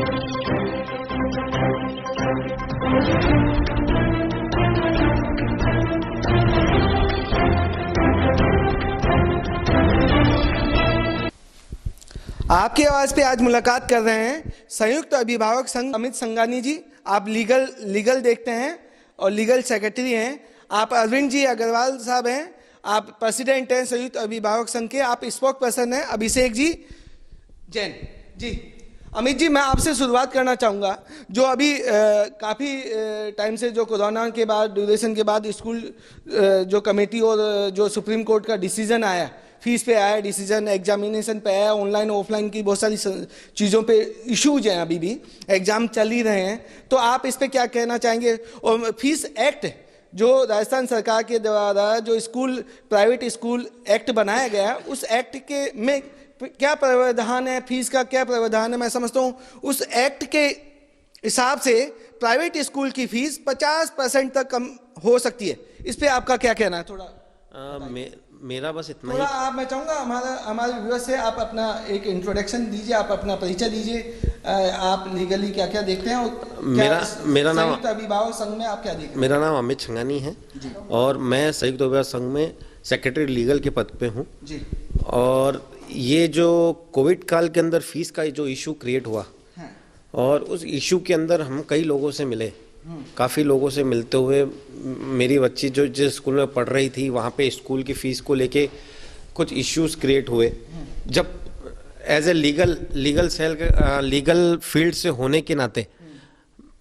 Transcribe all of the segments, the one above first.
आपकी आवाज पे आज मुलाकात कर रहे हैं संयुक्त अभिभावक संघ अमित संगानी जी। आप लीगल देखते हैं और लीगल सेक्रेटरी हैं। आप अरविंद जी अग्रवाल साहब हैं, आप प्रेसिडेंट हैं संयुक्त अभिभावक संघ के। आप स्पोक पर्सन हैं अभिषेक जी जैन जी। अमित जी, मैं आपसे शुरुआत करना चाहूँगा। जो अभी काफ़ी टाइम से जो कोरोना के बाद ड्यूरेशन के बाद स्कूल जो कमेटी और जो सुप्रीम कोर्ट का डिसीजन आया, फीस पे आया डिसीजन, एग्जामिनेशन पे आया, ऑनलाइन ऑफलाइन की बहुत सारी चीज़ों पे इश्यूज हैं, अभी भी एग्ज़ाम चल ही रहे हैं, तो आप इस पे क्या कहना चाहेंगे? और फीस एक्ट जो राजस्थान सरकार के द्वारा जो प्राइवेट स्कूल एक्ट बनाया गया, उस एक्ट के में क्या प्रावधान है, फीस का क्या प्रावधान है? मैं समझता हूँ उस एक्ट के हिसाब से प्राइवेट स्कूल की फीस 50% तक कम हो सकती है। इस पे आपका क्या कहना है? थोड़ा मेरा बस इतना थोड़ा ही। मैं चाहूँगा हमारे व्यूअर्स से आप अपना एक इंट्रोडक्शन दीजिए, आप अपना परिचय दीजिए, आप लीगली क्या क्या देखते हैं और मेरा नाम संयुक्त अभिभावक संघ में आप क्या देखते हैं? मेरा नाम अमित संगानी है और मैं संयुक्त अभिभावक संघ में सेक्रेटरी लीगल के पद पे हूँ जी। और ये जो कोविड काल के अंदर फीस का जो इशू क्रिएट हुआ और उस इशू के अंदर हम कई लोगों से मिले, काफ़ी लोगों से मिलते हुए मेरी बच्ची जो जिस स्कूल में पढ़ रही थी वहाँ पे स्कूल की फ़ीस को लेके कुछ इश्यूज क्रिएट हुए। जब एज ए लीगल फील्ड से होने के नाते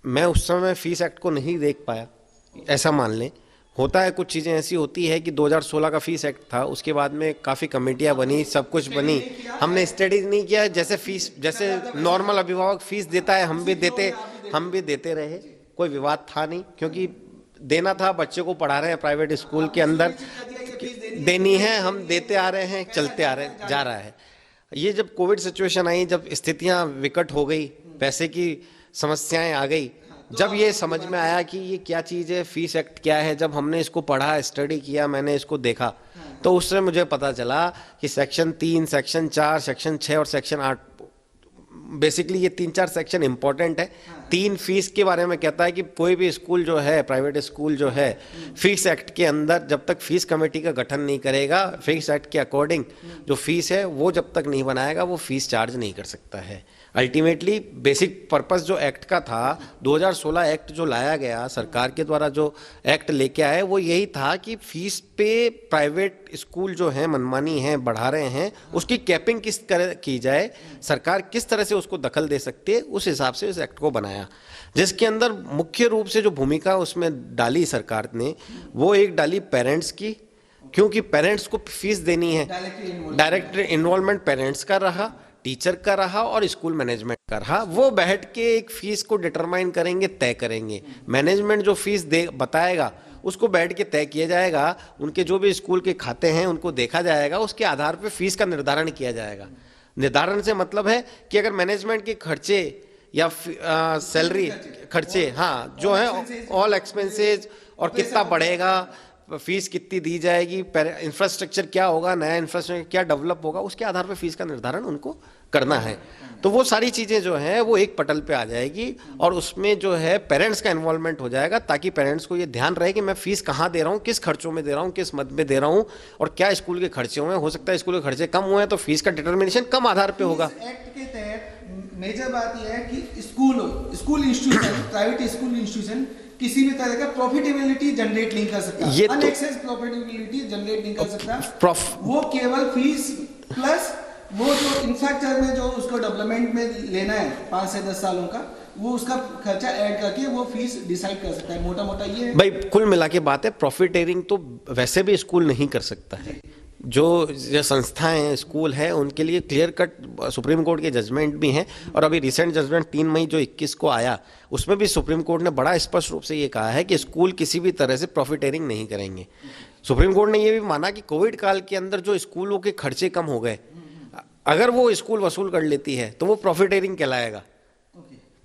मैं उस समय फीस एक्ट को नहीं देख पाया, ऐसा मान लें। होता है, कुछ चीज़ें ऐसी होती है कि 2016 का फीस एक्ट था, उसके बाद में काफ़ी कमेटियाँ बनी, सब कुछ बनी, हमने स्टडी नहीं किया। जैसे नॉर्मल अभिभावक फीस देता है हम भी देते रहे, कोई विवाद था नहीं, क्योंकि देना था, बच्चे को पढ़ा रहे हैं प्राइवेट स्कूल के अंदर, देनी है, हम देते आ रहे हैं, चलते आ रहे जा रहा है। ये जब कोविड सिचुएशन आई, जब स्थितियां विकट हो गई, पैसे की समस्याएं आ गई, जब ये समझ में आया कि ये क्या चीज़ है, फीस एक्ट क्या है, जब हमने इसको पढ़ा, स्टडी किया, मैंने इसको देखा, तो उससे मुझे पता चला कि सेक्शन 3, सेक्शन 4, सेक्शन 6 और सेक्शन 8, बेसिकली ये 3-4 सेक्शन इंपॉर्टेंट है। 3 फीस के बारे में कहता है कि कोई भी स्कूल जो है, प्राइवेट स्कूल जो है, फीस एक्ट के अंदर जब तक फीस कमेटी का गठन नहीं करेगा, फीस एक्ट के अकॉर्डिंग जो फीस है वो जब तक नहीं बनाएगा, वो फीस चार्ज नहीं कर सकता है। अल्टीमेटली बेसिक पर्पस जो एक्ट का था, 2016 एक्ट जो लाया गया, सरकार के द्वारा जो एक्ट लेके आए, वो यही था कि फीस पे प्राइवेट स्कूल जो है मनमानी है, बढ़ा रहे हैं, उसकी कैपिंग किस तरह की जाए, सरकार किस तरह से उसको दखल दे सकती है, उस हिसाब से इस एक्ट को बनाया। जिसके अंदर मुख्य रूप से जो भूमिका उसमें डाली सरकार ने, वो एक डाली पेरेंट्स की, क्योंकि पेरेंट्स को फीस देनी है, डायरेक्ट इन्वॉल्वमेंट पेरेंट्स का रहा, टीचर का रहा और स्कूल मैनेजमेंट का रहा। वो बैठ के एक फीस को डिटरमाइन करेंगे, तय करेंगे। मैनेजमेंट जो फीस बताएगा उसको बैठ के तय किया जाएगा, उनके जो भी स्कूल के खाते हैं उनको देखा जाएगा, उसके आधार पे फीस का निर्धारण किया जाएगा। निर्धारण से मतलब है कि अगर मैनेजमेंट के खर्चे या सैलरी खर्चे, हाँ, जो है ऑल एक्सपेंसेस, और कितना बढ़ेगा, फीस कितनी दी जाएगी, इंफ्रास्ट्रक्चर क्या होगा, नया इंफ्रास्ट्रक्चर क्या डेवलप होगा, उसके आधार पर फीस का निर्धारण उनको करना है। तो वो सारी चीज़ें जो हैं वो एक पटल पे आ जाएगी और उसमें जो है पेरेंट्स का इन्वॉल्वमेंट हो जाएगा, ताकि पेरेंट्स को ये ध्यान रहे कि मैं फीस कहाँ दे रहा हूँ, किस खर्चों में दे रहा हूँ, किस मद में दे रहा हूँ और क्या स्कूल के खर्चे हुए हैं। हो सकता है स्कूल के खर्चे कम हुए हैं तो फीस का डिटर्मिनेशन कम आधार पर होगा। एक्ट के तहत मेजर बात यह है कि school institution, private school institution किसी भी तरह का प्रॉफिटेबिलिटी जनरेट नहीं कर सकता, अनएक्सेस प्रॉफिटेबिलिटी जनरेट नहीं कर सकता। वो केवल फीस प्लस वो जो इंफ्रास्ट्रक्चर में जो उसको डेवलपमेंट में लेना है 5 से 10 सालों का, वो उसका खर्चा ऐड करके वो फीस डिसाइड कर सकता है। मोटा मोटा ये है। भाई कुल मिला के बात है, प्रॉफिटेरिंग तो वैसे भी स्कूल नहीं कर सकता है। जो संस्थाएं स्कूल है उनके लिए क्लियर कट सुप्रीम कोर्ट के जजमेंट भी हैं, और अभी रिसेंट जजमेंट 3 मई जो 21 को आया, उसमें भी सुप्रीम कोर्ट ने बड़ा स्पष्ट रूप से ये कहा है कि स्कूल किसी भी तरह से प्रॉफिटेरिंग नहीं करेंगे। सुप्रीम कोर्ट ने ये भी माना कि कोविड काल के अंदर जो स्कूलों के खर्चे कम हो गए, अगर वो स्कूल वसूल कर लेती है तो वो प्रॉफिटेरिंग कहलाएगा।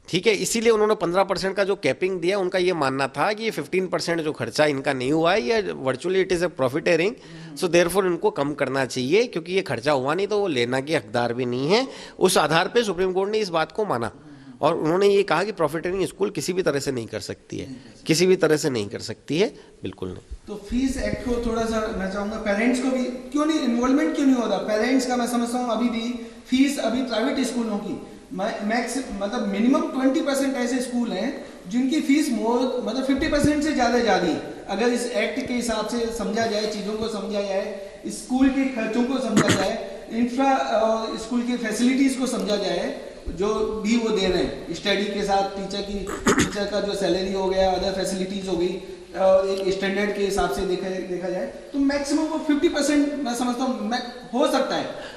ठीक है, इसीलिए उन्होंने 15% का जो कैपिंग दिया, उनका ये मानना था कि ये 15% जो खर्चा इनका नहीं हुआ है, ये virtually it is a profiteering, so therefore इनको कम करना चाहिए, क्योंकि ये खर्चा हुआ नहीं तो वो लेना के हकदार भी नहीं है। उस आधार पे सुप्रीम कोर्ट ने इस बात को माना और उन्होंने ये कहा कि प्रॉफिटिंग स्कूल किसी भी तरह से नहीं कर सकती है, किसी भी तरह से नहीं कर सकती है, बिल्कुल नहीं। तो फीस एक्ट को थोड़ा सा मैं चाहूँगा पेरेंट्स को भी क्यों नहीं इन्वॉल्वमेंट क्यों नहीं हो रहा पेरेंट्स का। मैं समझता हूँ अभी भी फीस अभी प्राइवेट स्कूलों की मैक्स मतलब मिनिमम 20% ऐसे स्कूल हैं जिनकी फीस मतलब 50% से ज़्यादा जा रही है। अगर इस एक्ट के हिसाब से समझा जाए, चीज़ों को समझा जाए, स्कूल के खर्चों को समझा जाए, इंफ्रा और स्कूल की फैसिलिटीज़ को समझा जाए जो भी वो दे रहे हैं, स्टडी के साथ टीचर का जो सैलरी हो गया, अदर फैसिलिटीज़ हो गई, और एक स्टैंडर्ड के हिसाब से देखा जाए तो मैक्सिमम वो 50% मैं समझता हूँ हो सकता है।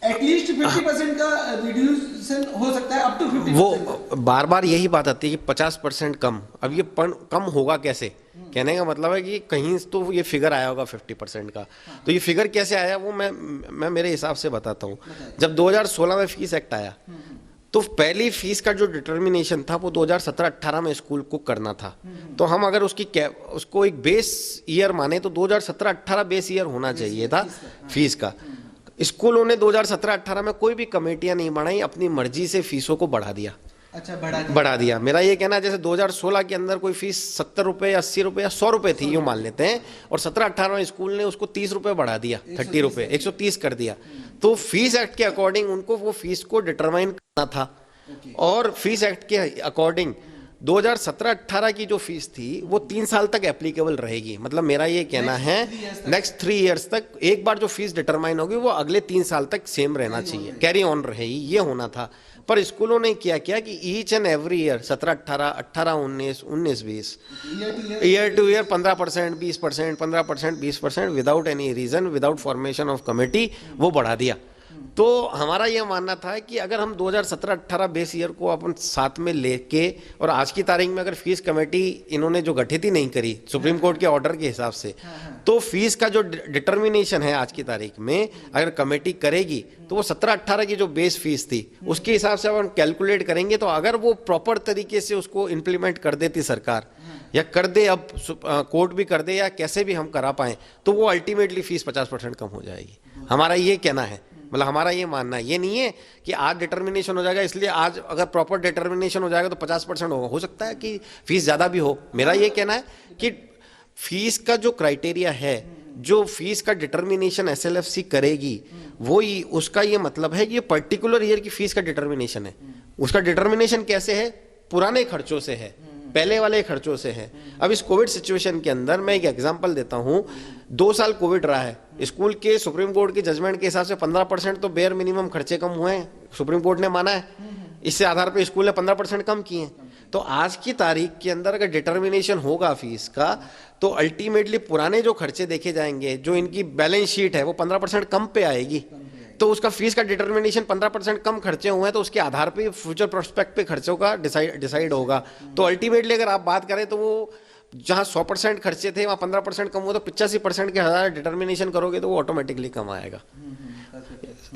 एटलीस्ट 50% का रिड्यूशन हो सकता है, अप टू 50%। वो बार बार यही बात आती है कि 50% कम। अब ये कम होगा कैसे? कहने का मतलब है कि कहीं तो ये फिगर आया होगा 50% का। तो ये फिगर कैसे आया वो मैं मेरे हिसाब से बताता हूँ। जब 2016 में फीस एक्ट आया तो पहली फीस का जो डिटर्मिनेशन था वो 2017-18 में स्कूल को करना था। तो हम अगर उसको एक बेस ईयर माने तो 2017-18 बेस ईयर होना चाहिए था फीस का। स्कूलों ने 2017-18 में कोई भी कमेटियां नहीं बढ़ाई, अपनी मर्जी से फीसों को बढ़ा दिया। अच्छा, बढ़ा दिया। मेरा ये कहना है जैसे 2016 के अंदर कोई फीस 70 रुपये या 80 रुपये या 100 रुपये थी, यूँ मान लेते हैं, और 17-18 में स्कूल ने उसको 30 रुपये बढ़ा दिया, 30 रुपये 130 कर दिया। तो फीस एक्ट के अकॉर्डिंग उनको वो फीस को डिटरमाइन करना था, और फीस एक्ट के अकॉर्डिंग 2017-18 की जो फीस थी वो 3 साल तक एप्लीकेबल रहेगी। मतलब मेरा ये कहना है नेक्स्ट 3 इयर्स तक एक बार जो फीस डिटरमाइन होगी वो अगले 3 साल तक सेम रहना चाहिए, कैरी ऑन रहेगी, ये होना था। पर स्कूलों ने क्या किया कि each and every year 17-18, 18-19, 19-20 year to year 15%, 20%, 15%, 20% without any reason, without formation of committee वो बढ़ा दिया। तो हमारा ये मानना था कि अगर हम 2017-18 बेस ईयर को अपन साथ में लेके, और आज की तारीख में अगर फीस कमेटी इन्होंने जो गठित ही नहीं करी सुप्रीम कोर्ट के ऑर्डर के हिसाब से, तो फीस का जो डिटर्मिनेशन है आज की तारीख में अगर कमेटी करेगी तो वो 17-18 की जो बेस फीस थी उसके हिसाब से अपन कैलकुलेट करेंगे। तो अगर वो प्रॉपर तरीके से उसको इम्प्लीमेंट कर देती सरकार, या कर दे, अब कोर्ट भी कर दे, या कैसे भी हम करा पाएँ, तो वो अल्टीमेटली फीस 50% कम हो जाएगी। हमारा ये कहना है, मतलब हमारा ये मानना है। ये नहीं है कि आज डिटर्मिनेशन हो जाएगा इसलिए आज अगर प्रॉपर डिटर्मिनेशन हो जाएगा तो 50% होगा, हो सकता है कि फीस ज़्यादा भी हो। मेरा ये कहना है कि फीस का जो क्राइटेरिया है, जो फीस का डिटर्मिनेशन एसएलएफसी करेगी, वो ही उसका ये मतलब है कि ये पर्टिकुलर ईयर की फीस का डिटर्मिनेशन है। उसका डिटर्मिनेशन कैसे है? पुराने खर्चों से है, पहले वाले खर्चों से है। अब इस कोविड सिचुएशन के अंदर मैं एक एग्जांपल देता हूँ, 2 साल कोविड रहा है, स्कूल के सुप्रीम कोर्ट के जजमेंट के हिसाब से 15% तो बेयर मिनिमम खर्चे कम हुए हैं, सुप्रीम कोर्ट ने माना है। इससे आधार पे स्कूल ने 15% कम किए हैं। तो आज की तारीख के अंदर अगर डिटर्मिनेशन होगा फीस का, तो अल्टीमेटली पुराने जो खर्चे देखे जाएंगे, जो इनकी बैलेंस शीट है वो 15% कम पे आएगी। तो उसका फीस का डिटर्मिनेशन 15% कम खर्चे हुए हैं, तो उसके आधार पे फ्यूचर प्रोस्पेक्ट पे खर्चों का डिसाइड होगा। तो अल्टीमेटली अगर आप बात करें तो वो जहाँ 100% खर्चे थे वहाँ 15% कम हुआ, तो 85% के हजार डिटर्मिनेशन करोगे तो वो ऑटोमेटिकली कम आएगा।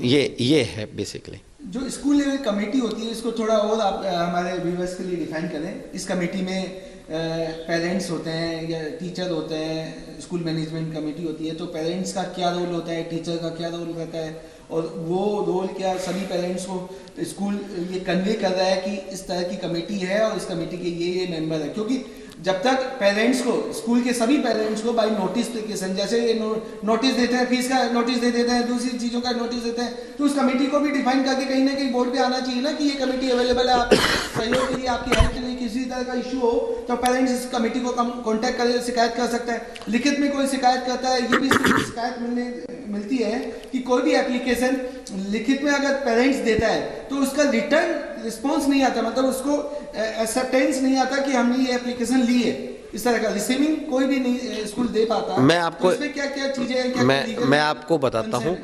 ये है बेसिकली। जो स्कूल लेवल कमेटी होती है, इसको थोड़ा और आप हमारे व्यूअर्स के लिए डिफाइन करें। इस कमेटी में पेरेंट्स होते हैं या टीचर होते हैं, स्कूल मैनेजमेंट कमेटी होती है, तो पेरेंट्स का क्या रोल होता है, टीचर का क्या रोल रहता है, और वो रोल क्या सभी पेरेंट्स को स्कूल ये कन्वे कर रहा है कि इस तरह की कमेटी है और इस कमेटी के ये मेंबर है। क्योंकि जब तक पेरेंट्स को, स्कूल के सभी पेरेंट्स को बाय नोटिफिकेशन, जैसे नोटिस देते हैं, फीस का नोटिस दे देते हैं, दूसरी चीज़ों का नोटिस देते हैं, तो उस कमेटी को भी डिफाइन करके कहीं ना कहीं बोर्ड पे आना चाहिए ना कि ये कमेटी अवेलेबल है, आप सहयोग के लिए, आपकी हेल्प के लिए किसी तरह का इशू हो तो पेरेंट्स इस कमेटी को कॉन्टैक्ट कर शिकायत कर सकता है। लिखित में कोई शिकायत करता है, ये भी शिकायत मिलती है कि कोई भी एप्लीकेशन लिखित में अगर पेरेंट्स देता है तो उसका रिटर्न रिस्पॉन्स नहीं आता, मतलब उसको एक्सेप्टेंस नहीं आता कि हमने ये एप्लीकेशन ली है। इस तरह का रिसीविंग कोई भी नहीं स्कूल दे पाता। मैं आपको, तो क्या क्या चीजें मैं आपको बताता हूँ।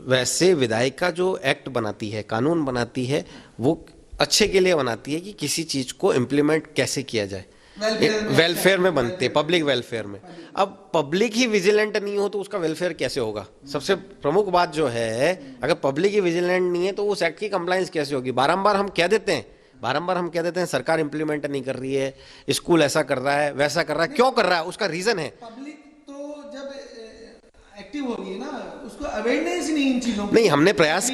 वैसे विधायिका जो एक्ट बनाती है, कानून बनाती है, वो अच्छे के लिए बनाती है कि किसी चीज को इम्प्लीमेंट कैसे किया जाए, वेलफेयर में बनते, पब्लिक वेलफेयर में। अब पब्लिक ही विजिलेंट नहीं हो तो उसका वेलफेयर कैसे होगा? सबसे प्रमुख बात जो है, अगर पब्लिक ही विजिलेंट नहीं है तो उस एक्ट की कंप्लायंस कैसे होगी? बारंबार हम कह देते हैं सरकार इंप्लीमेंट नहीं कर रही है, स्कूल ऐसा कर रहा है, वैसा कर रहा है। क्यों कर रहा है? उसका रीजन है। पब्लिक तो जब एक्टिव होगी ना, उसको अवेयरनेस नहीं इन चीजों नहीं, हमने प्रयास,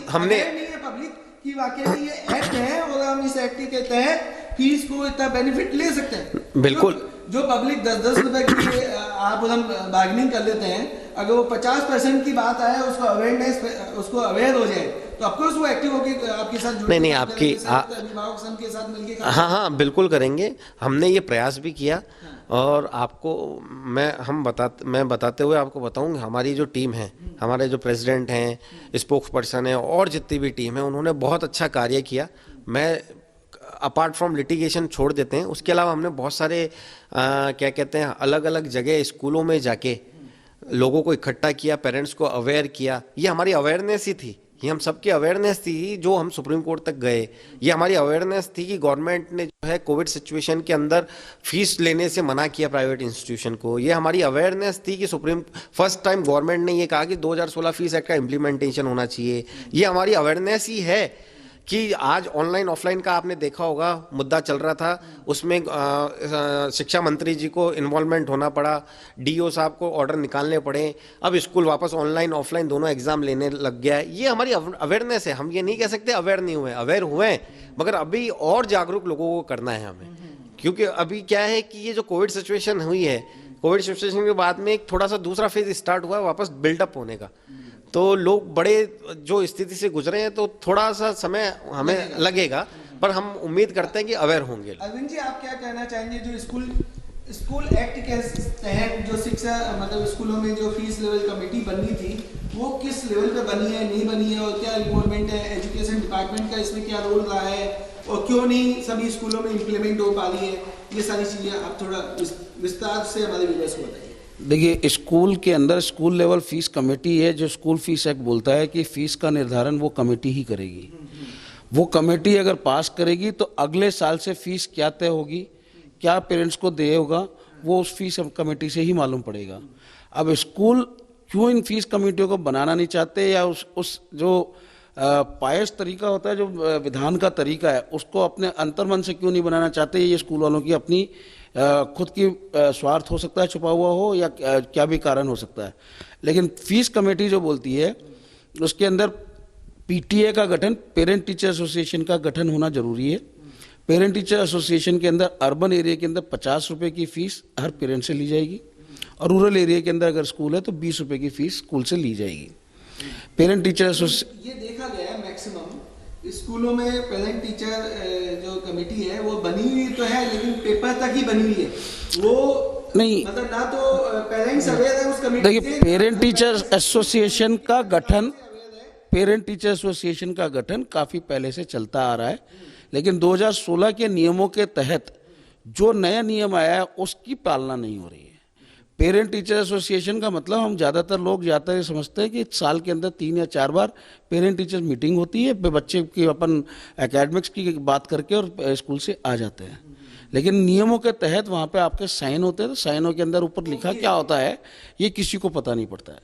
हमने नहीं है पब्लिक कि वाकई में ये एक्ट है एक्ट के तहत फीस को इतना बेनिफिट ले सकते हैं। बिल्कुल। जो पब्लिक 10-10 रुपए की आप हम बार्गेनिंग कर लेते हैं, अगर वो 50% की बात आए, उसको अवेयरनेस, उसको अवेयर हो जाए, तो ऑफकोर्स वो एक्टिव होकर आपके साथ जुड़े। नहीं आपकी अभिभावक संघ के साथ मिलकर हाँ बिल्कुल करेंगे। हमने ये प्रयास भी किया और आपको मैं बताते हुए आपको बताऊं, हमारी जो टीम है, हमारे जो प्रेसिडेंट हैं, स्पोक्स पर्सन है और जितनी भी टीम है, उन्होंने बहुत अच्छा कार्य किया। मैं अपार्ट फ्रॉम लिटिगेशन छोड़ देते हैं, उसके अलावा हमने बहुत सारे क्या कहते हैं, अलग अलग जगह स्कूलों में जाके लोगों को इकट्ठा किया, पेरेंट्स को अवेयर किया। ये हमारी अवेयरनेस ही थी, ये हम सबकी अवेयरनेस थी जो हम सुप्रीम कोर्ट तक गए। ये हमारी अवेयरनेस थी कि गवर्नमेंट ने जो है कोविड सिचुएशन के अंदर फीस लेने से मना किया प्राइवेट इंस्टीट्यूशन को। ये हमारी अवेयरनेस थी कि फर्स्ट टाइम गवर्नमेंट ने ये कहा कि 2016 फीस एक्ट का इम्प्लीमेंटेशन होना चाहिए। ये हमारी अवेयरनेस ही है कि आज ऑनलाइन ऑफलाइन का आपने देखा होगा मुद्दा चल रहा था, उसमें शिक्षा मंत्री जी को इन्वॉल्वमेंट होना पड़ा, डीओ साहब को ऑर्डर निकालने पड़े, अब स्कूल वापस ऑनलाइन ऑफलाइन दोनों एग्जाम लेने लग गया है। ये हमारी अवेयरनेस है। हम ये नहीं कह सकते अवेयर नहीं हुए, अवेयर हुए हैं, मगर अभी और जागरूक लोगों को करना है हमें। क्योंकि अभी क्या है कि ये जो कोविड सिचुएशन हुई है, कोविड सिचुएशन के बाद में एक थोड़ा सा दूसरा फेज स्टार्ट हुआ है वापस बिल्डअप होने का, तो लोग बड़े जो स्थिति से गुजरे हैं, तो थोड़ा सा समय हमें लगेगा, पर हम उम्मीद करते हैं कि अवेयर होंगे। अरविंद जी, आप क्या कहना चाहेंगे, जो स्कूल एक्ट के तहत जो शिक्षा मतलब स्कूलों में जो फीस लेवल कमेटी बननी थी, वो किस लेवल पे बनी है, नहीं बनी है, और क्या इन्वॉल्वमेंट है एजुकेशन डिपार्टमेंट का, इसमें क्या रोल रहा है, और क्यों नहीं सभी स्कूलों में इम्प्लीमेंट हो पा रही है? ये सारी चीजें आप थोड़ा विस्तार से हमारे व्यूअर्स को बताइए। देखिए, स्कूल के अंदर स्कूल लेवल फीस कमेटी है। जो स्कूल फीस एक्ट बोलता है कि फीस का निर्धारण वो कमेटी ही करेगी। वो कमेटी अगर पास करेगी तो अगले साल से फीस क्या तय होगी, क्या पेरेंट्स को दे होगा, वो उस फीस कमेटी से ही मालूम पड़ेगा। अब स्कूल क्यों इन फीस कमेटियों को बनाना नहीं चाहते, या उस जो पायस तरीका होता है, जो विधान का तरीका है, उसको अपने अंतर्मन से क्यों नहीं बनाना चाहते, ये स्कूल वालों की अपनी खुद की स्वार्थ हो सकता है छुपा हुआ हो, या क्या भी कारण हो सकता है। लेकिन फीस कमेटी जो बोलती है, उसके अंदर पीटीए का गठन, पेरेंट टीचर एसोसिएशन का गठन होना जरूरी है। पेरेंट टीचर एसोसिएशन के अंदर अर्बन एरिया के अंदर 50 रुपये की फीस हर पेरेंट से ली जाएगी, और रूरल एरिया के अंदर अगर स्कूल है तो 20 रुपये की फीस स्कूल से ली जाएगी। पेरेंट टीचर एसोसिएशन, ये देखा गया है मैक्सिमम स्कूलों में पेरेंट टीचर जो कमेटी है वो बनी हुई तो है, लेकिन पेपर तक ही बनी हुई है, वो नहीं, मतलब ना तो पेरेंट्स अवेयर है उस कमेटी। देखिए, पेरेंट टीचर एसोसिएशन का गठन, पेरेंट टीचर एसोसिएशन का गठन काफ़ी पहले से चलता आ रहा है, लेकिन 2016 के नियमों के तहत जो नया नियम आया है उसकी पालना नहीं हो रही है। पेरेंट टीचर एसोसिएशन का मतलब, हम ज़्यादातर लोग ज़्यादातर समझते हैं कि साल के अंदर 3 या 4 बार पेरेंट टीचर मीटिंग होती है, बच्चे की अपन एकेडमिक्स की बात करके और स्कूल से आ जाते हैं। लेकिन नियमों के तहत वहाँ पे आपके साइन होते हैं, तो साइनों के अंदर ऊपर लिखा क्या होता है ये किसी को पता नहीं पड़ता है।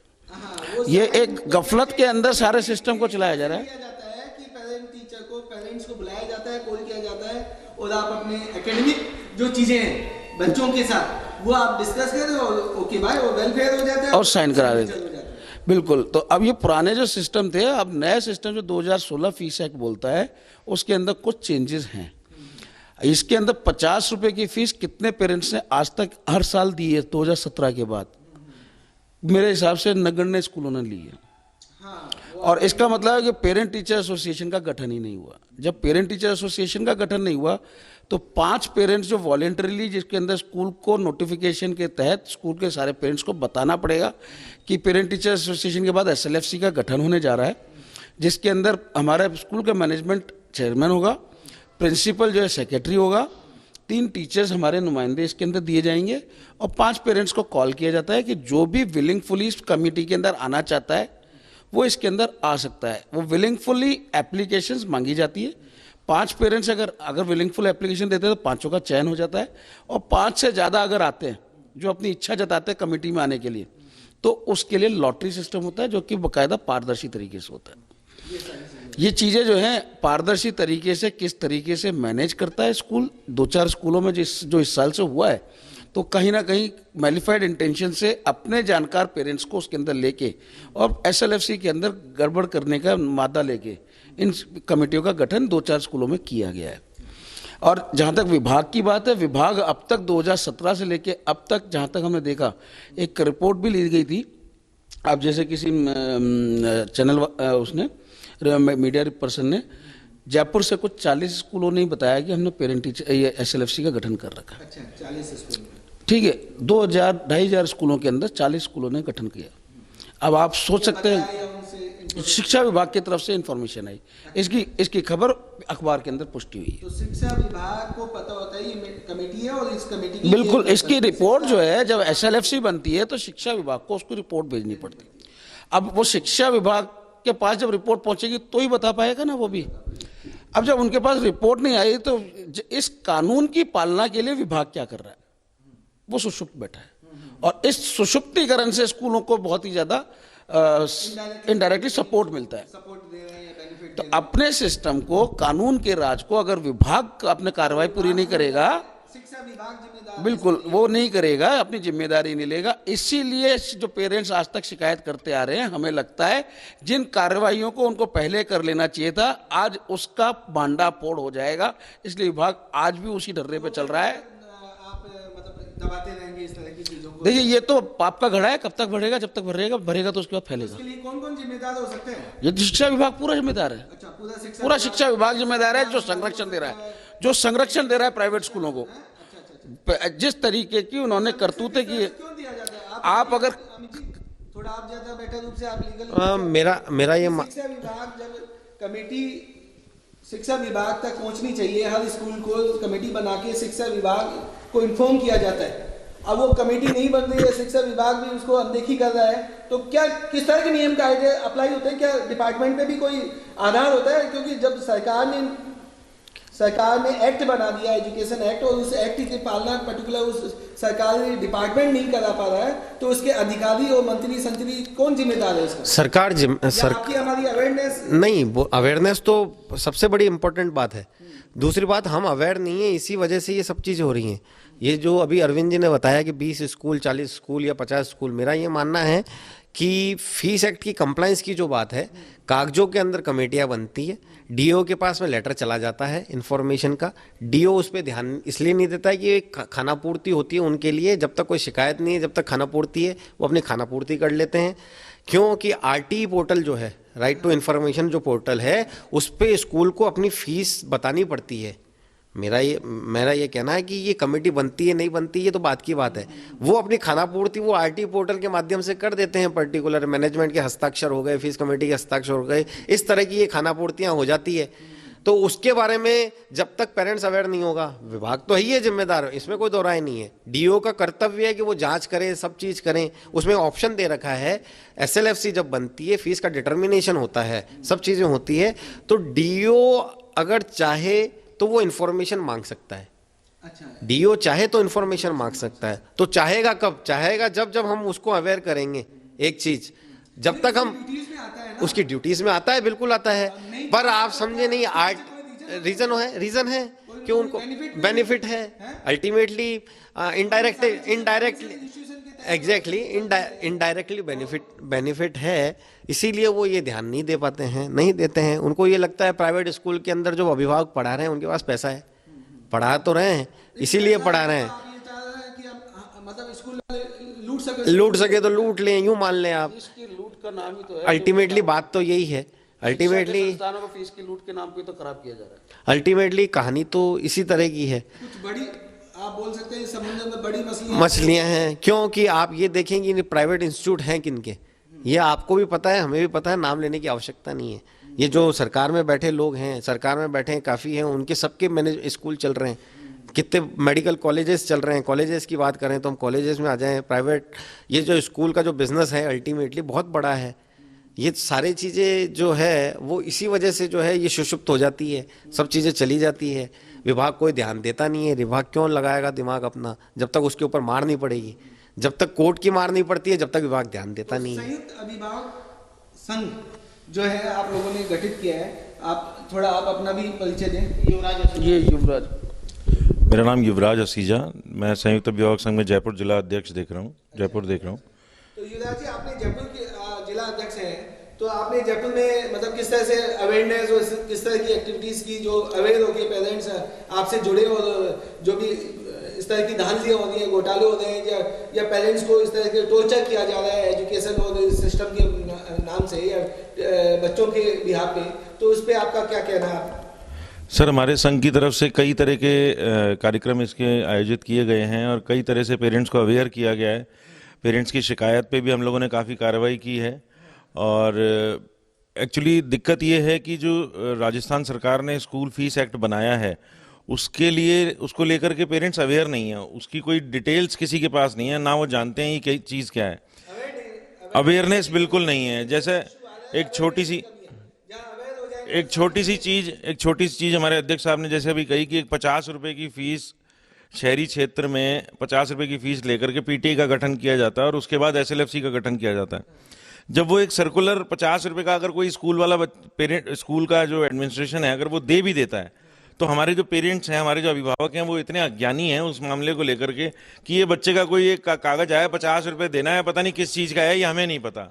ये एक गफलत के अंदर सारे सिस्टम को चलाया जा रहा है। कि पेरेंट टीचर को, पेरेंट्स को बुलाया जाता है, कॉल किया जाता है, और आप अपने एकेडमिक जो चीजें हैं बच्चों के साथ वो आप डिस्कस करें, और ओके भाई, वो वेलफेयर हो जाता है और साइन करा देते हैं। बिल्कुल। तो अब ये पुराने जो सिस्टम थे, अब नया सिस्टम जो 2016 फीस एक्ट बोलता है, उसके अंदर कुछ चेंजेस हैं। इसके अंदर 50 रुपये की फीस कितने पेरेंट्स ने आज तक हर साल दी है 2017 के बाद? मेरे हिसाब से नगण्य स्कूलों ने ली है। और इसका मतलब है कि पेरेंट टीचर एसोसिएशन का गठन ही नहीं हुआ। जब पेरेंट टीचर एसोसिएशन का गठन नहीं हुआ तो 5 पेरेंट्स जो वॉलेंटरीली, जिसके अंदर स्कूल को नोटिफिकेशन के तहत स्कूल के सारे पेरेंट्स को बताना पड़ेगा कि पेरेंट टीचर एसोसिएशन के बाद एसएलएफसी का गठन होने जा रहा है, जिसके अंदर हमारे स्कूल का मैनेजमेंट चेयरमैन होगा, प्रिंसिपल जो है सेक्रेटरी होगा, 3 टीचर्स हमारे नुमाइंदे इसके अंदर दिए जाएंगे, और 5 पेरेंट्स को कॉल किया जाता है कि जो भी विलिंगफुली इस कमेटी के अंदर आना चाहता है वो इसके अंदर आ सकता है। वो विलिंगफुली एप्लीकेशंस मांगी जाती है। 5 पेरेंट्स अगर विलिंगफुल एप्लीकेशन देते हैं तो 5 का चयन हो जाता है, और 5 से ज़्यादा अगर आते हैं जो अपनी इच्छा जताते हैं कमेटी में आने के लिए, तो उसके लिए लॉटरी सिस्टम होता है, जो कि बाकायदा पारदर्शी तरीके से होता है। ये चीज़ें जो हैं पारदर्शी तरीके से किस तरीके से मैनेज करता है स्कूल, 2-4 स्कूलों में जो इस साल से हुआ है, तो कहीं ना कहीं मैलिफाइड इंटेंशन से अपने जानकार पेरेंट्स को उसके अंदर लेके और एसएलएफसी के अंदर गड़बड़ करने का मादा लेके इन कमेटियों का गठन 2-4 स्कूलों में किया गया है। और जहाँ तक विभाग की बात है, विभाग अब तक 2017 से लेके अब तक जहाँ तक हमने देखा, एक रिपोर्ट भी ली गई थी। अब जैसे किसी चैनल उसने मीडिया पर्सन ने जयपुर से कुछ 40 स्कूलों ने बताया कि हमने पेरेंट टीचर ये SLFC का गठन कर रखा है। अच्छा, 40 स्कूल। ठीक है, 2,500 स्कूलों के अंदर 40 स्कूलों ने गठन किया। अब आप सोच सकते हैं, शिक्षा विभाग की तरफ से इंफॉर्मेशन आई, इसकी खबर अखबार के अंदर पुष्टि हुई है। तो शिक्षा विभाग को पता होता है ये कमेटी है और इस कमेटी की बिल्कुल, इसकी रिपोर्ट जो है जब SLFC बनती है तो शिक्षा विभाग को उसको रिपोर्ट भेजनी पड़ती है। अब वो शिक्षा विभाग के पास जब रिपोर्ट पहुंचेगी तो ही बता पाएगा ना वो भी। अब जब उनके पास रिपोर्ट नहीं आई तो इस कानून की पालना के लिए विभाग क्या कर रहा है? वो सुषुप्त बैठा है, और इस सुषुप्तीकरण से स्कूलों को बहुत ही ज्यादा इनडायरेक्टली सपोर्ट मिलता है। सपोर्ट दे रहे हैं, बेनिफिट तो अपने सिस्टम को, कानून के राज को अगर विभाग अपने कार्रवाई पूरी नहीं करेगा, शिक्षा विभाग जिम्मेदार, बिल्कुल वो नहीं करेगा, अपनी जिम्मेदारी नहीं लेगा। इसीलिए जो पेरेंट्स आज तक शिकायत करते आ रहे हैं, हमें लगता है जिन कार्रवाइयों को उनको पहले कर लेना चाहिए था, आज उसका भांडा फोड़ हो जाएगा। इसलिए विभाग आज भी उसी डर्रे पे चल रहा है। आप मतलब दबाते रहेंगे इस तरह की चीजों को। देखिए, ये तो पाप का घड़ा है, कब तक बढ़ेगा? जब तक भरेगा तो उसके बाद फैलेगा। इसके लिए कौन कौन जिम्मेदार हो सकते हैं? ये शिक्षा विभाग पूरा जिम्मेदार है। अच्छा, पूरा शिक्षा विभाग जिम्मेदार है, जो संरक्षण दे रहा है प्राइवेट स्कूलों को। जिस तरीके की उन्होंने करतूतें की, क्यों दिया जाता है? आप अगर अमित जी, थोड़ा आप ज्यादा बेटर रूप से आप लीगल मेरा ये शिक्षा विभाग जब कमेटी शिक्षा विभाग तक पहुंचनी चाहिए, हर स्कूल को कमेटी बना के शिक्षा विभाग को इन्फॉर्म किया जाता है। अब वो कमेटी नहीं बन रही है, शिक्षा विभाग भी उसको अनदेखी कर रहा है, तो क्या किस तरह के नियम कायदे अप्लाई होते हैं? क्या डिपार्टमेंट में भी कोई आधार होता है? क्योंकि जब सरकार ने एक्ट बना दिया, एजुकेशन एक्ट, और उस एक्ट की पालना पर्टिकुलर उस सरकारी डिपार्टमेंट नहीं करा पा रहा है, तो उसके अधिकारी और मंत्री संतरी कौन जिम्मेदार है इसका? सरकार आपकी हमारी अवेयरनेस नहीं, वो अवेयरनेस तो सबसे बड़ी इंपॉर्टेंट बात है। दूसरी बात, हम अवेयर नहीं है, इसी वजह से ये सब चीज़ें हो रही हैं। ये जो अभी अरविंद जी ने बताया कि 20 स्कूल, 40 स्कूल या 50 स्कूल, मेरा ये मानना है कि फीस एक्ट की कंप्लाइंस की जो बात है, कागजों के अंदर कमेटियां बनती है, डीओ के पास में लेटर चला जाता है इन्फॉर्मेशन का, डीओ उस पर ध्यान इसलिए नहीं देता है कि एक खानापूर्ति होती है उनके लिए, जब तक कोई शिकायत नहीं है, जब तक खानापूर्ति है वो अपनी खानापूर्ति कर लेते हैं। क्योंकि RT पोर्टल जो है, राइट टू इन्फॉर्मेशन जो पोर्टल है, उस पर स्कूल को अपनी फीस बतानी पड़ती है। मेरा ये कहना है कि ये कमेटी बनती है नहीं बनती, ये तो बात की बात है। वो अपनी खानापूर्ति वो RT पोर्टल के माध्यम से कर देते हैं, पर्टिकुलर मैनेजमेंट के हस्ताक्षर हो गए, फीस कमेटी के हस्ताक्षर हो गए, इस तरह की ये खानापूर्तियाँ हो जाती है। तो उसके बारे में जब तक पेरेंट्स अवेयर नहीं होगा, विभाग तो ही है जिम्मेदार, इसमें कोई दो राय नहीं है। डीओ का कर्तव्य है कि वो जांच करें, सब चीज़ करें। उसमें ऑप्शन दे रखा है, SLFC जब बनती है, फीस का डिटर्मिनेशन होता है, सब चीज़ें होती है, तो डीओ अगर चाहे तो वो इन्फॉर्मेशन मांग सकता है। अच्छा, डीओ चाहे तो इन्फॉर्मेशन मांग सकता है। तो चाहेगा कब? चाहेगा जब हम उसको अवेयर करेंगे। एक चीज जब तक हम उसकी ड्यूटीज में आता है, बिल्कुल आता है, पर आप समझे नहीं, रीजन है कि उनको बेनिफिट है ultimately, indirectly exactly indirectly benefit है। इसीलिए वो ये ध्यान नहीं दे पाते हैं, नहीं देते हैं। उनको ये लगता है प्राइवेट स्कूल के अंदर जो अभिभावक पढ़ा रहे हैं उनके पास पैसा है, पढ़ा तो रहे हैं, इसीलिए पढ़ा रहे हैं। मतलब स्कूल लूट सके तो लूट लें, यूं मान लें आप। इसकी लूट का नाम ही तो है। अल्टीमेटली बात तो यही है। अल्टीमेटली संस्थानों को फीस की लूट के नाम पे तो खराब किया जा रहा है। अल्टीमेटली कहानी तो इसी तरह की है। कुछ बड़ी आप बोल सकते हैं, समुद्र में बड़ी मछलियां हैं। क्योंकि आप ये देखेंगे प्राइवेट इंस्टीट्यूट हैं किनके, ये आपको भी पता है, हमें भी पता है, नाम लेने की आवश्यकता नहीं है। ये जो सरकार में बैठे लोग हैं, सरकार में बैठे हैं काफ़ी हैं, उनके सबके मैनेज स्कूल चल रहे हैं, कितने मेडिकल कॉलेजेस चल रहे हैं। कॉलेजेस की बात करें तो हम कॉलेजेस में आ जाएं, प्राइवेट ये जो स्कूल का जो बिजनेस है अल्टीमेटली बहुत बड़ा है। ये सारी चीज़ें जो है वो इसी वजह से जो है ये सुषुप्त हो जाती है, सब चीज़ें चली जाती है। विभाग कोई ध्यान देता नहीं है। विभाग क्यों लगाएगा दिमाग अपना, जब तक उसके ऊपर मार नहीं पड़ेगी, जब तक कोर्ट की मार नहीं पड़ती है, जब तक विभाग ध्यान देता नहीं है। संयुक्त अभिभावक संघ जो है आप लोगों ने गठित किया है, आप थोड़ा आप अपना भी परिचय दें। ये युवराज, मेरा नाम युवराज असीजा, मैं संयुक्त अभिभावक संघ में जयपुर जिला अध्यक्ष देख रहा हूँ, जयपुर देख रहा हूँ। तो युवराज जी, आपने जयपुर के जिला अध्यक्ष हैं, तो आपने जयपुर में मतलब किस तरह से अवेयरनेस और किस तरह की एक्टिविटीज की जो अवेयर होके पेरेंट्स आपसे जुड़े और जो भी इस तरह की धांधलियाँ हो रही हैं, घोटाले हो रहे हैं या पेरेंट्स को इस तरह के टॉर्चर किया जा रहा है एजुकेशन और सिस्टम के नाम से या बच्चों के बिहाफ पे, तो उस पर आपका क्या कहना है? सर, हमारे संघ की तरफ से कई तरह के कार्यक्रम इसके आयोजित किए गए हैं और कई तरह से पेरेंट्स को अवेयर किया गया है। पेरेंट्स की शिकायत पे भी हम लोगों ने काफ़ी कार्रवाई की है और एक्चुअली दिक्कत ये है कि जो राजस्थान सरकार ने स्कूल फीस एक्ट बनाया है उसके लिए उसको लेकर के पेरेंट्स अवेयर नहीं है, उसकी कोई डिटेल्स किसी के पास नहीं है, ना वो जानते हैं ये चीज़ क्या है, अवेयरनेस बिल्कुल नहीं है। जैसे एक छोटी सी चीज़ हमारे अध्यक्ष साहब ने जैसे अभी कही कि 50 रुपए की फीस शहरी क्षेत्र में 50 रुपए की फीस लेकर के पीटीए का गठन किया जाता है और उसके बाद एसएलएफसी का गठन किया जाता है। जब वो एक सर्कुलर 50 रुपए का अगर कोई स्कूल वाला पेरेंट स्कूल का जो एडमिनिस्ट्रेशन है अगर वो दे भी देता है तो हमारे जो पेरेंट्स हैं, हमारे जो अभिभावक हैं, वो इतने अज्ञानी हैं उस मामले को लेकर के कि ये बच्चे का कोई एक कागज आया 50 रुपए देना है, पता नहीं किस चीज़ का है, ये हमें नहीं पता।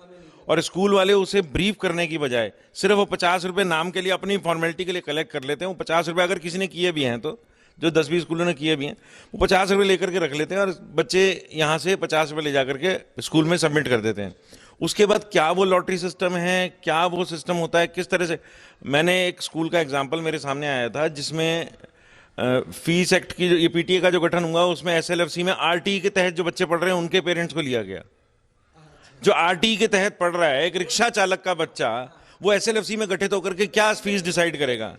और स्कूल वाले उसे ब्रीफ करने की बजाय सिर्फ वो 50 रुपए नाम के लिए अपनी फॉर्मेलिटी के लिए कलेक्ट कर लेते हैं। वो 50 रुपए अगर किसी ने किए भी हैं तो जो 10-20 स्कूलों ने किए भी हैं वो 50 रुपए लेकर के रख लेते हैं और बच्चे यहाँ से 50 रुपए ले जा करके स्कूल में सबमिट कर देते हैं। उसके बाद क्या वो लॉटरी सिस्टम है, क्या वो सिस्टम होता है, किस तरह से। मैंने एक स्कूल का एग्जाम्पल मेरे सामने आया था जिसमें फीस एक्ट की ये पीटीए का जो गठन हुआ उसमें एसएलएफसी में आरटीई के तहत जो बच्चे पढ़ रहे हैं उनके पेरेंट्स को लिया गया। जो आरटीई के तहत पढ़ रहा है एक रिक्शा चालक का बच्चा, वो एसएलएफसी में गठित होकर के क्या फीस डिसाइड करेगा,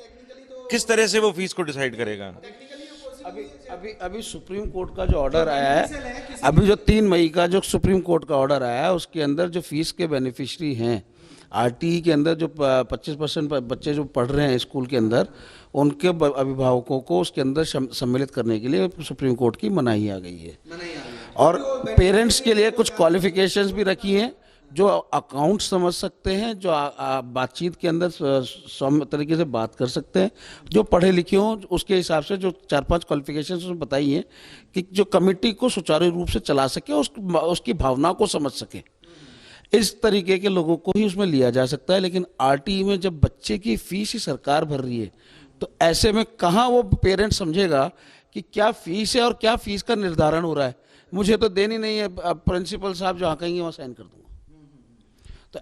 किस तरह से वो फीस को डिसाइड करेगा। अभी सुप्रीम कोर्ट का जो ऑर्डर आया है, अभी जो 3 मई का जो सुप्रीम कोर्ट का ऑर्डर आया है उसके अंदर जो फीस के बेनिफिशियरी हैं आरटीई के अंदर जो 25% बच्चे जो पढ़ रहे हैं स्कूल के अंदर उनके अभिभावकों को उसके अंदर सम्मिलित करने के लिए सुप्रीम कोर्ट की मनाही आ गई है। और पेरेंट्स के लिए कुछ क्वालिफिकेशंस भी रखी हैं जो अकाउंट समझ सकते हैं, जो बातचीत के अंदर सौम्य तरीके से बात कर सकते हैं, जो पढ़े लिखे हों, उसके हिसाब से जो 4-5 क्वालिफिकेशंस उसमें बताई हैं कि जो कमेटी को सुचारू रूप से चला सके, उसकी भावना को समझ सके, इस तरीके के लोगों को ही उसमें लिया जा सकता है। लेकिन आरटीई में जब बच्चे की फीस ही सरकार भर रही है तो ऐसे में कहाँ वो पेरेंट समझेगा कि क्या फीस है और क्या फीस का निर्धारण हो रहा है। मुझे तो देनी नहीं है, प्रिंसिपल साहब जहाँ कहेंगे वहाँ साइन कर दूंगा। तो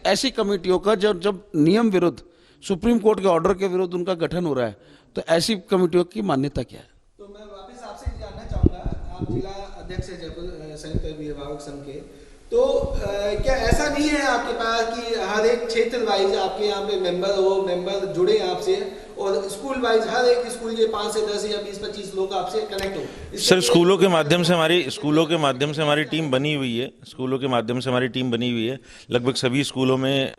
ऐसी कमेटियों का जब नियम विरुद्ध सुप्रीम कोर्ट के ऑर्डर के विरुद्ध उनका गठन हो रहा है तो ऐसी कमेटियों की मान्यता क्या है? तो मैं वापस आपसे जानना चाहूँगा, आप जिला अध्यक्ष है जयपुर संयुक्त अभिभावक संघ के, तो क्या ऐसा नहीं है आपके पास कि हर एक क्षेत्र वाइज आपके यहाँ पे मेंबर जुड़े आपसे और स्कूल वाइज हर एक स्कूल के 5 से 10 या 20-25 लोग आपसे कनेक्ट हो? सर, स्कूलों के माध्यम से हमारी टीम बनी हुई है। स्कूलों के माध्यम से हमारी टीम बनी हुई है। लगभग सभी स्कूलों में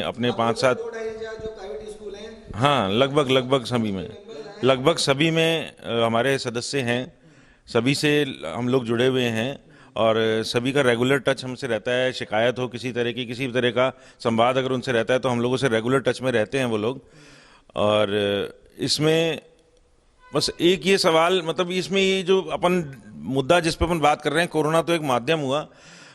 अपने 5-7 जो प्राइवेट स्कूल हैं, हाँ, लगभग सभी में हमारे सदस्य हैं। सभी से हम लोग जुड़े हुए हैं और सभी का रेगुलर टच हमसे रहता है। शिकायत हो किसी तरह का संवाद अगर उनसे रहता है तो हम लोगों से रेगुलर टच में रहते हैं वो लोग। और इसमें बस एक ये सवाल, मतलब इसमें ये जो अपन मुद्दा जिस पे अपन बात कर रहे हैं, कोरोना तो एक माध्यम हुआ।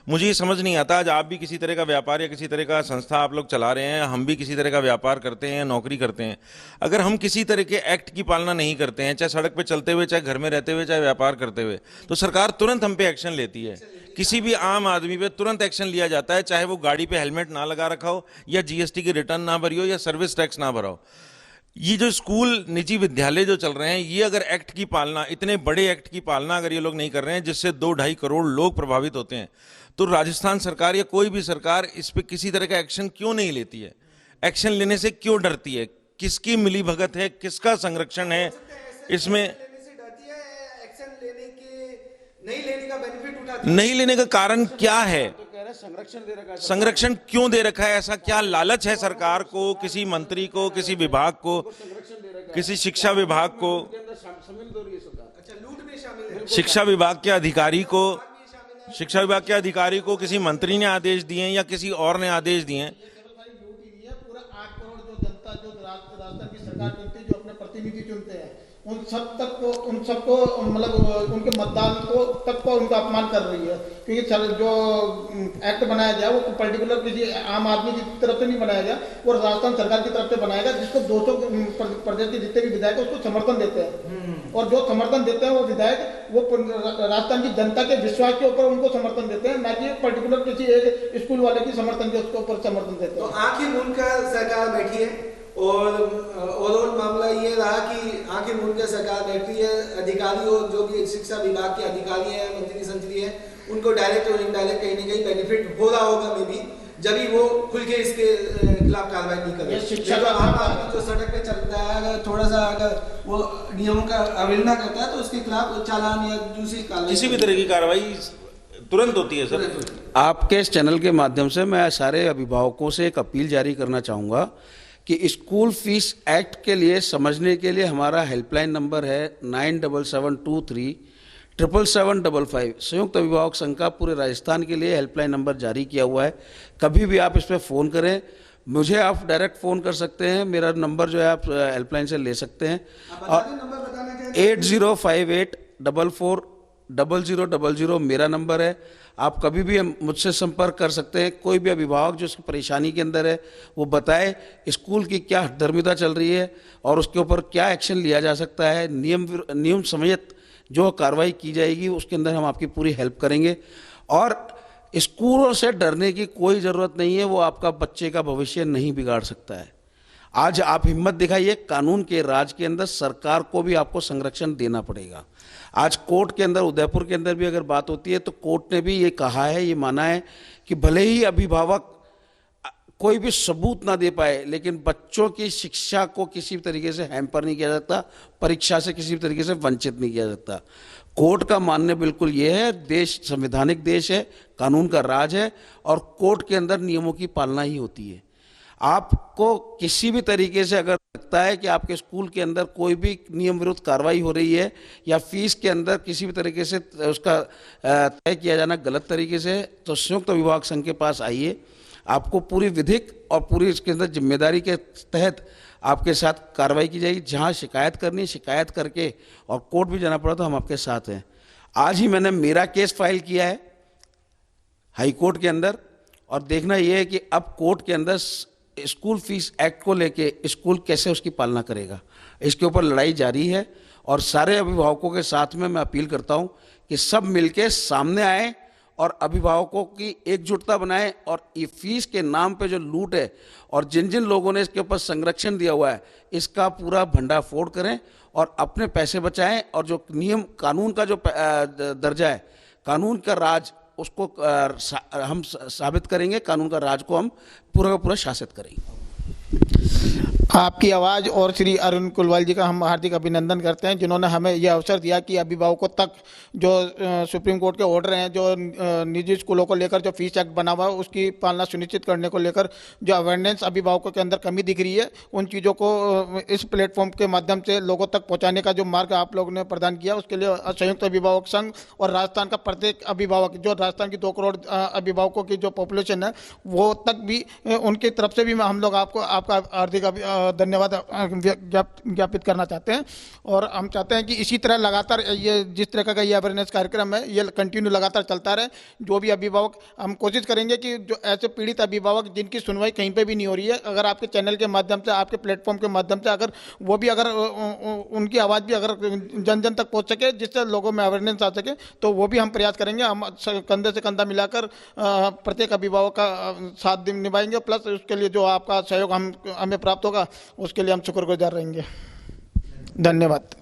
मुझे ये समझ नहीं आता, आज आप भी किसी तरह का व्यापार या किसी तरह का संस्था आप लोग चला रहे हैं, हम भी किसी तरह का व्यापार करते हैं, नौकरी करते हैं, अगर हम किसी तरह के एक्ट की पालना नहीं करते हैं, चाहे सड़क पे चलते हुए, चाहे घर में रहते हुए, चाहे व्यापार करते हुए, तो सरकार तुरंत हम पे एक्शन लेती है। किसी भी आम आदमी पे तुरंत एक्शन लिया जाता है, चाहे वो गाड़ी पे हेलमेट ना लगा रखा हो या जीएसटी की रिटर्न ना भरी हो या सर्विस टैक्स ना भरा हो। ये जो स्कूल निजी विद्यालय जो चल रहे हैं, ये अगर एक्ट की पालना, इतने बड़े एक्ट की पालना अगर ये लोग नहीं कर रहे हैं जिससे 2-2.5 करोड़ लोग प्रभावित होते हैं, तो राजस्थान सरकार या कोई भी सरकार इस पे किसी तरह का एक्शन क्यों नहीं लेती है? एक्शन लेने से क्यों डरती है? किसकी मिलीभगत है, किसका संरक्षण है इसमें? नहीं लेने का कारण क्या है? संरक्षण क्यों दे रखा है? ऐसा क्या लालच है सरकार को, किसी मंत्री को, किसी विभाग को, किसी शिक्षा विभाग को, शिक्षा विभाग के अधिकारी को किसी मंत्री ने आदेश दिए हैं या किसी और ने आदेश दिए हैं? पूरा 8 करोड़ जो जनता, जो राजस्थान की सरकार चुनती है, जो अपने प्रतिनिधि चुनते हैं, उन सबको मतलब उनके मतदान को तक को उनका अपमान कर रही है, क्योंकि जो एक्ट बनाया गया वो पर्टिकुलर किसी आम आदमी की तरफ से नहीं बनाया गया, वो राजस्थान सरकार की तरफ से बनाया गया, जिसको 200 प्रदेश के जितने भी विधायक उसको समर्थन देते हैं, और जो समर्थन देते हैं वो विधायक वो राजस्थान की जनता के विश्वास के ऊपर उनको समर्थन देते हैं, ना कि पर्टिकुलर किसी एक स्कूल वाले की समर्थन के उसके ऊपर समर्थन देते हैं। तो आंखें मूंद कर सरकार बैठी है, और ओवरऑल मामला ये रहा कि आंखें मूंद कर सरकार बैठी है, अधिकारी और जो भी शिक्षा विभाग के अधिकारी हैं, मंत्री संत्री हैं, उनको डायरेक्ट और इनडायरेक्ट कहीं ना कहीं बेनिफिट हो रहा होगा मे बी, जब भी वो खुल के इसके खिलाफ कार्रवाई नहीं करें। शिक्षा का आम आदमी जो सड़क पे चलता है, अगर थोड़ा सा अगर वो नियमों का अवहेलना करता है तो उसके खिलाफ चालान या दूसरी किसी भी तरह की कार्रवाई तुरंत होती है सर। आपके इस चैनल के माध्यम से मैं सारे अभिभावकों से एक अपील जारी करना चाहूँगा कि स्कूल फीस एक्ट के लिए समझने के लिए हमारा हेल्पलाइन नंबर है 9772377755। संयुक्त अभिभावक संघ का पूरे राजस्थान के लिए हेल्पलाइन नंबर जारी किया हुआ है, कभी भी आप इस पर फ़ोन करें, मुझे आप डायरेक्ट फ़ोन कर सकते हैं, मेरा नंबर जो है आप हेल्पलाइन से ले सकते हैं, और 8058440000 मेरा नंबर है। आप कभी भी मुझसे संपर्क कर सकते हैं। कोई भी अभिभावक जो इसकी परेशानी के अंदर है वो बताए स्कूल की क्या हठधर्मिता चल रही है और उसके ऊपर क्या एक्शन लिया जा सकता है, नियम समेत जो कार्रवाई की जाएगी उसके अंदर हम आपकी पूरी हेल्प करेंगे। और स्कूलों से डरने की कोई ज़रूरत नहीं है, वो आपका बच्चे का भविष्य नहीं बिगाड़ सकता है। आज आप हिम्मत दिखाइए, कानून के राज के अंदर सरकार को भी आपको संरक्षण देना पड़ेगा। आज कोर्ट के अंदर, उदयपुर के अंदर भी अगर बात होती है तो कोर्ट ने भी ये कहा है, ये माना है कि भले ही अभिभावक कोई भी सबूत ना दे पाए, लेकिन बच्चों की शिक्षा को किसी भी तरीके से हैम्पर नहीं किया जाता, परीक्षा से किसी भी तरीके से वंचित नहीं किया जाता। कोर्ट का मानना बिल्कुल ये है, देश संवैधानिक देश है, कानून का राज है, और कोर्ट के अंदर नियमों की पालना ही होती है। आपको किसी भी तरीके से अगर लगता है कि आपके स्कूल के अंदर कोई भी नियम विरुद्ध कार्रवाई हो रही है या फीस के अंदर किसी भी तरीके से उसका तय किया जाना गलत तरीके से, तो संयुक्त अभिभावक संघ के पास आइए, आपको पूरी विधिक और पूरी इसके अंदर जिम्मेदारी के तहत आपके साथ कार्रवाई की जाएगी। जहां शिकायत करनी, शिकायत करके और कोर्ट भी जाना पड़ा तो हम आपके साथ हैं। आज ही मैंने मेरा केस फाइल किया है हाई कोर्ट के अंदर, और देखना यह है कि अब कोर्ट के अंदर स्कूल फीस एक्ट को लेके स्कूल कैसे उसकी पालना करेगा, इसके ऊपर लड़ाई जारी है। और सारे अभिभावकों के साथ में मैं अपील करता हूं कि सब मिलके सामने आए और अभिभावकों की एकजुटता बनाएं, और ये फीस के नाम पे जो लूट है और जिन जिन लोगों ने इसके ऊपर संरक्षण दिया हुआ है, इसका पूरा भंडाफोड़ करें और अपने पैसे बचाएं। और जो नियम कानून का जो दर्जा है, कानून का राज, उसको हम साबित करेंगे, कानून का राज को हम पूरा का पूरा शासित करेंगे। आपकी आवाज़ और श्री अरुण कुलवाल जी का हम हार्दिक अभिनंदन करते हैं, जिन्होंने हमें यह अवसर दिया कि अभिभावकों तक जो सुप्रीम कोर्ट के ऑर्डर हैं, जो निजी स्कूलों को लेकर जो फीस एक्ट बना हुआ है उसकी पालना सुनिश्चित करने को लेकर जो अवेयरनेस अभिभावकों के अंदर कमी दिख रही है, उन चीज़ों को इस प्लेटफॉर्म के माध्यम से लोगों तक पहुँचाने का जो मार्ग आप लोगों ने प्रदान किया, उसके लिए संयुक्त अभिभावक संघ और राजस्थान का प्रत्येक अभिभावक, जो राजस्थान की 2 करोड़ अभिभावकों की जो पॉपुलेशन है, वो तक भी उनकी तरफ से भी हम लोग आपका हार्दिक धन्यवाद ज्ञापित करना चाहते हैं। और हम चाहते हैं कि इसी तरह लगातार ये जिस तरह का ये अवेयरनेस कार्यक्रम है ये कंटिन्यू लगातार चलता रहे। जो भी अभिभावक, हम कोशिश करेंगे कि जो ऐसे पीड़ित अभिभावक जिनकी सुनवाई कहीं पे भी नहीं हो रही है, अगर आपके चैनल के माध्यम से, आपके प्लेटफॉर्म के माध्यम से अगर वो भी अगर उनकी आवाज़ भी अगर जन जन तक पहुँच सके, जिससे लोगों में अवेयरनेस आ सके, तो वो भी हम प्रयास करेंगे। हम कंधे से कंधा मिलाकर प्रत्येक अभिभावक का साथ निभाएंगे, प्लस उसके लिए जो आपका सहयोग हमें प्राप्त होगा उसके लिए हम शुक्रगुजार रहेंगे। धन्यवाद।